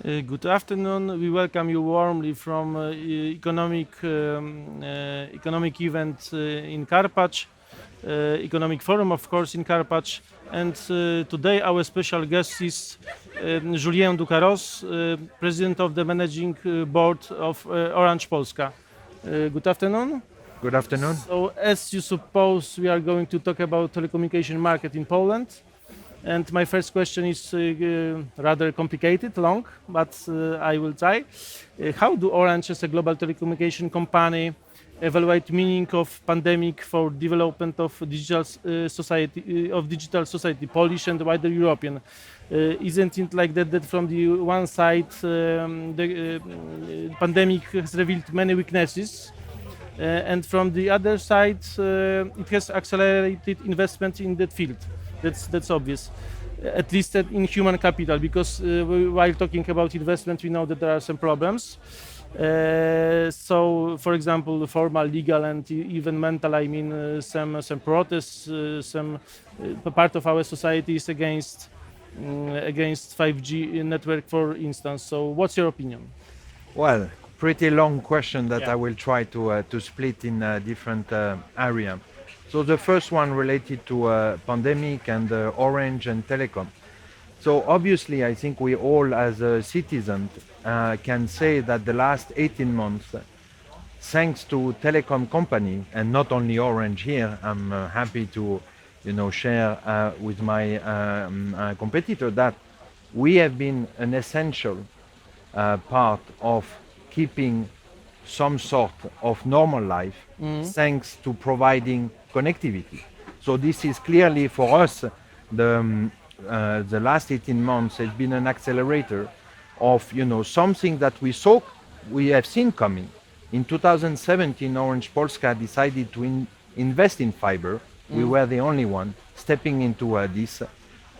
Good afternoon. We welcome you warmly from economic event in Karpacz, economic forum, of course, in Karpacz. And today our special guest is Julien Ducaros, president of the managing board of Orange Polska. Good afternoon. Good afternoon. So, as you suppose, we are going to talk about telecommunication market in Poland. And my first question is rather complicated, long, but I will try. How do Orange, as a global telecommunication company, evaluate meaning of pandemic for development of digital society, Polish and wider European? Isn't it like that from the one side, the pandemic has revealed many weaknesses, and from the other side, it has accelerated investment in that field? That's obvious, at least in human capital, because while talking about investment, we know that there are some problems. So, for example, formal, legal, and even mental. I mean, some protests. Some part of our society is against 5G network, for instance. So, what's your opinion? Well, pretty long question that Yeah. I will try to split in different area. So the first one related to pandemic and Orange and telecom. So obviously, I think we all, as a citizen, can say that the last 18 months, thanks to telecom company and not only Orange here, I'm happy to, share with my competitor that we have been an essential part of keeping some sort of normal life, thanks to providing connectivity. So this is clearly for us the last 18 months has been an accelerator of something that we have seen coming. In 2017, Orange Polska decided to invest in fiber. We were the only one stepping into this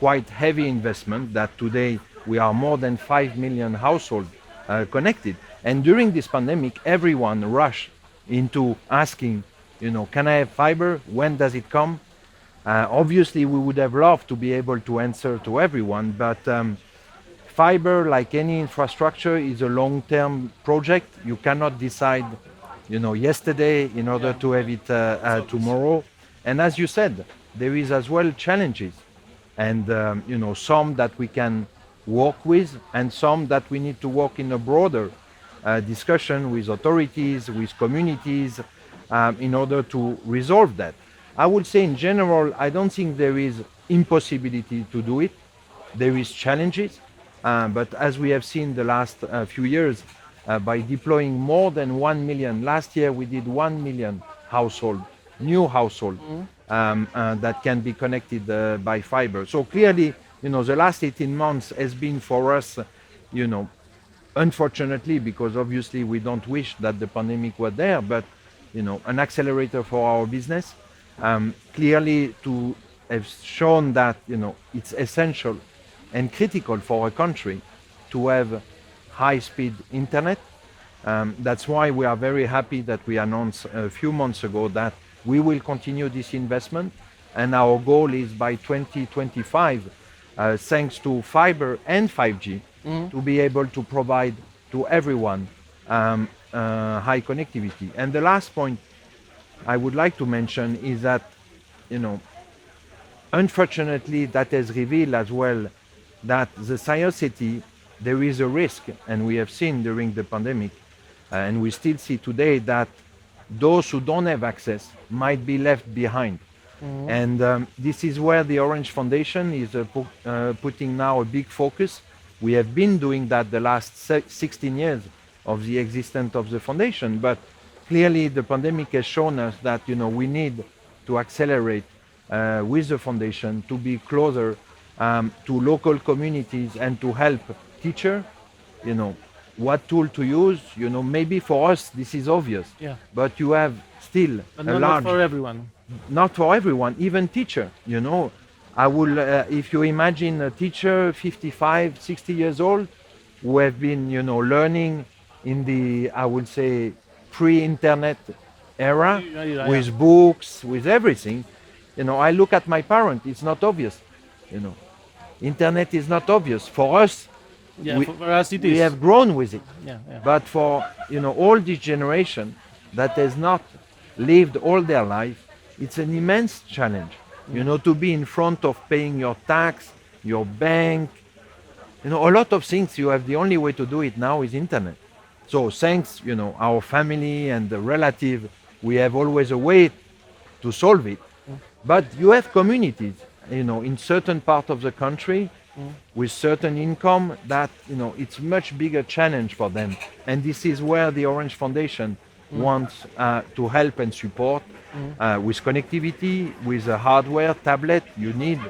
quite heavy investment that today we are more than 5 million households connected. And during this pandemic, everyone rushed into asking, can I have fiber? When does it come? Obviously, we would have loved to be able to answer to everyone, but fiber, like any infrastructure, is a long-term project. You cannot decide, yesterday in order to have it tomorrow. And as you said, there is as well challenges, and some that we can work with, and some that we need to work in a broader discussion with authorities, with communities, in order to resolve that. I would say in general, I don't think there is impossibility to do it. There is challenges, but as we have seen the last few years, by deploying more than 1 million, last year we did 1 million new household, that can be connected by fiber. So clearly, the last 18 months has been for us, unfortunately, because obviously we don't wish that the pandemic were there, but an accelerator for our business. Clearly to have shown that it's essential and critical for a country to have high-speed internet. That's why we are very happy that we announced a few months ago that we will continue this investment, and our goal is by 2025, thanks to fiber and 5G, to be able to provide to everyone high connectivity. And the last point I would like to mention is that, unfortunately, that has revealed as well that the society, there is a risk, and we have seen during the pandemic, and we still see today that those who don't have access might be left behind. And this is where the Orange Foundation is putting now a big focus. We have been doing that the last 16 years of the existence of the foundation, but clearly the pandemic has shown us that we need to accelerate with the foundation to be closer to local communities and to help teachers, what tool to use. Maybe for us this is obvious, but you have still But a not large, for everyone. not for everyone, even teacher. I will, if you imagine a teacher 55, 60 years old who have been, learning in the, I would say, pre-internet era, with books, with everything. I look at my parent, it's not obvious. Internet is not obvious. For us, Yeah, we, for us it we is. have grown with it. Yeah, yeah. But for all this generation that has not lived all their life, it's an immense challenge. To be in front of paying your tax, your bank, a lot of things you have. The only way to do it now is internet. So thanks, our family and the relative, we have always a way to solve it. But you have communities, in certain part of the country with certain income that, it's much bigger challenge for them. And this is where the Orange Foundation wants to help and support with connectivity, with the hardware, tablet. You need,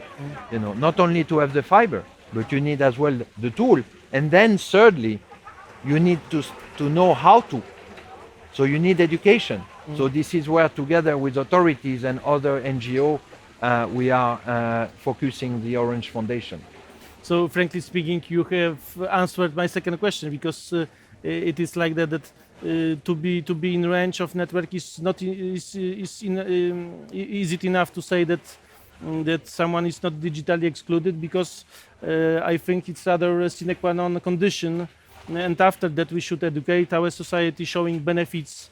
not only to have the fiber, but you need as well the tool. And then thirdly, you need to know how to. So you need education. So this is where, together with authorities and other NGO, we are focusing the Orange Foundation. So frankly speaking, you have answered my second question, because it is like that to be in range of network is not is it enough to say that someone is not digitally excluded, because I think it's rather a sine qua non condition, and after that we should educate our society showing benefits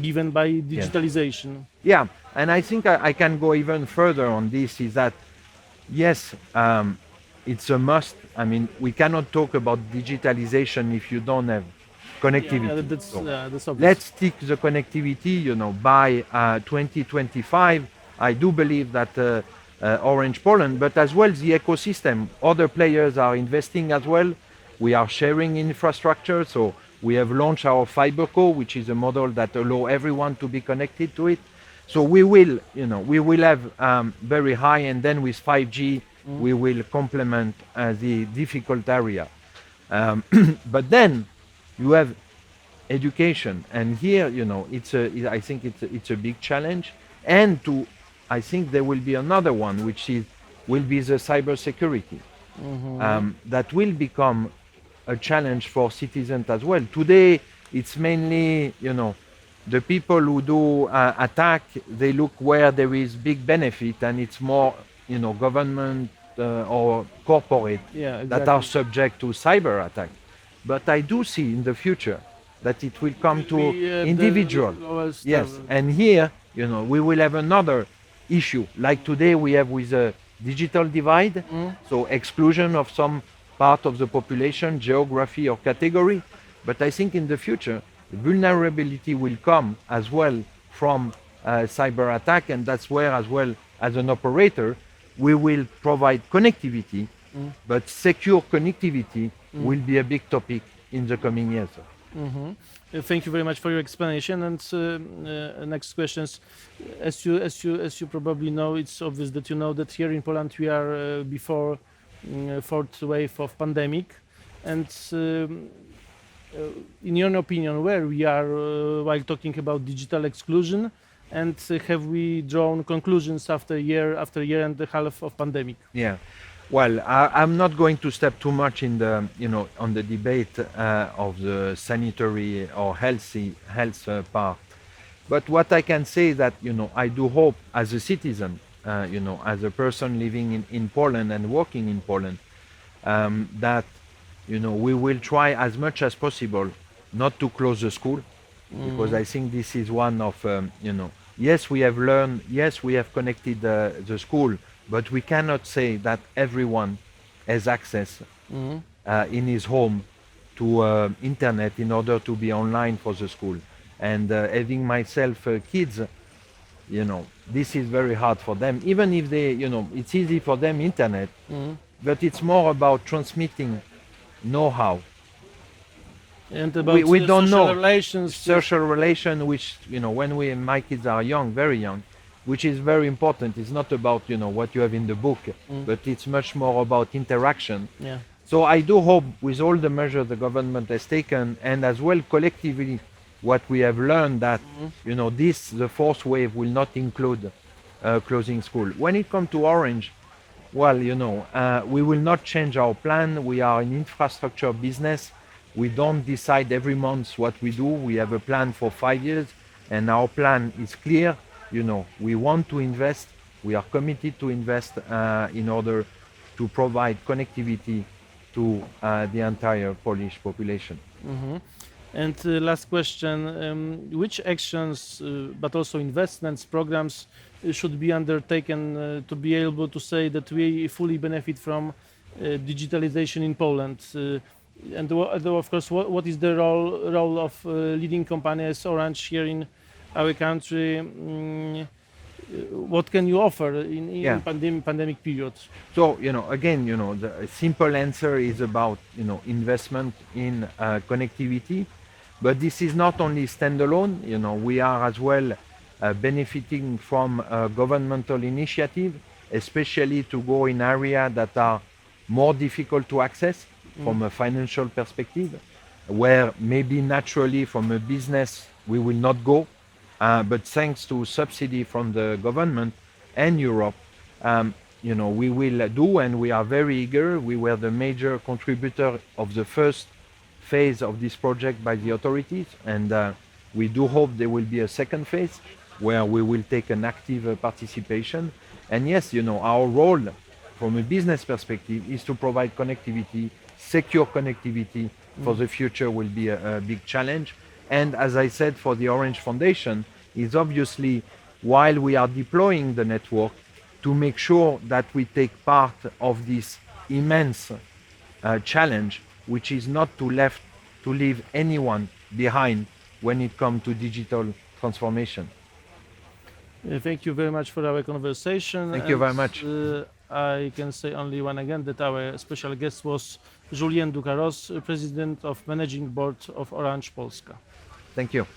given by digitalization. Yeah, and I think I can go even further on this, is that yes, it's a must. I mean, we cannot talk about digitalization if you don't have connectivity. That's obvious. Let's stick the connectivity, by 2025. I do believe that Orange Poland, but as well the ecosystem, other players are investing as well. We are sharing infrastructure, so we have launched our FiberCo, which is a model that allows everyone to be connected to it. So we will have very high, and then with 5G, we will complement the difficult area. But then you have education, and here, I think it's a big challenge. And I think there will be another one, which will be the cybersecurity. That will become a challenge for citizens as well. Today, it's mainly, the people who do attack, they look where there is big benefit, and it's more, government or corporate that are subject to cyber attack. But I do see in the future that it will come to individual. Yes, and here, we will have another issue, like today we have with a digital divide, so exclusion of some part of the population, geography or category. But I think in the future, vulnerability will come as well from cyber attack, and that's where as well as an operator, we will provide connectivity, but secure connectivity will be a big topic in the coming years. Thank you very much for your explanation. And next questions, as you probably know, it's obvious that you know that here in Poland we are before fourth wave of pandemic, and in your opinion, where we are while talking about digital exclusion, and have we drawn conclusions after year and a half of pandemic? Yeah. Well, I'm not going to step too much in the, on the debate of the sanitary or health part. But what I can say that, I do hope as a citizen, as a person living in Poland and working in Poland, that, we will try as much as possible not to close the school, because I think this is one of, yes, we have learned, yes, we have connected the school, but we cannot say that everyone has access in his home to internet in order to be online for the school. And having myself kids, this is very hard for them. Even if they, it's easy for them internet, but it's more about transmitting know-how. And about we don't social know relations. social relation, which when my kids are young, very young, which is very important. It's not about what you have in the book, but it's much more about interaction. Yeah. So I do hope, with all the measures the government has taken, and as well collectively what we have learned, that the fourth wave will not include closing school. When it comes to Orange, well, we will not change our plan. We are an infrastructure business. We don't decide every month what we do. We have a plan for 5 years, and our plan is clear. We want to invest. We are committed to invest in order to provide connectivity to the entire Polish population. And last question, which actions, but also investments, programs should be undertaken to be able to say that we fully benefit from digitalization in Poland? And of course, what is the role of leading companies Orange here in our country? What can you offer in pandemic period? So, again, the simple answer is about, investment in connectivity. But this is not only standalone, we are as well benefiting from governmental initiative, especially to go in areas that are more difficult to access from a financial perspective, where maybe naturally from a business we will not go, but thanks to subsidy from the government and Europe, we will do, and we are very eager. We were the major contributor of the first phase of this project by the authorities, and we do hope there will be a second phase where we will take an active participation. And yes, our role from a business perspective is to provide connectivity, secure connectivity for the future will be a big challenge. And as I said, for the Orange Foundation, is obviously, while we are deploying the network, to make sure that we take part of this immense challenge, which is not to leave anyone behind when it comes to digital transformation. Thank you very much for our conversation. Thank you very much. I can say only one again that our special guest was Julien Ducaros, President of Managing Board of Orange Polska. Thank you.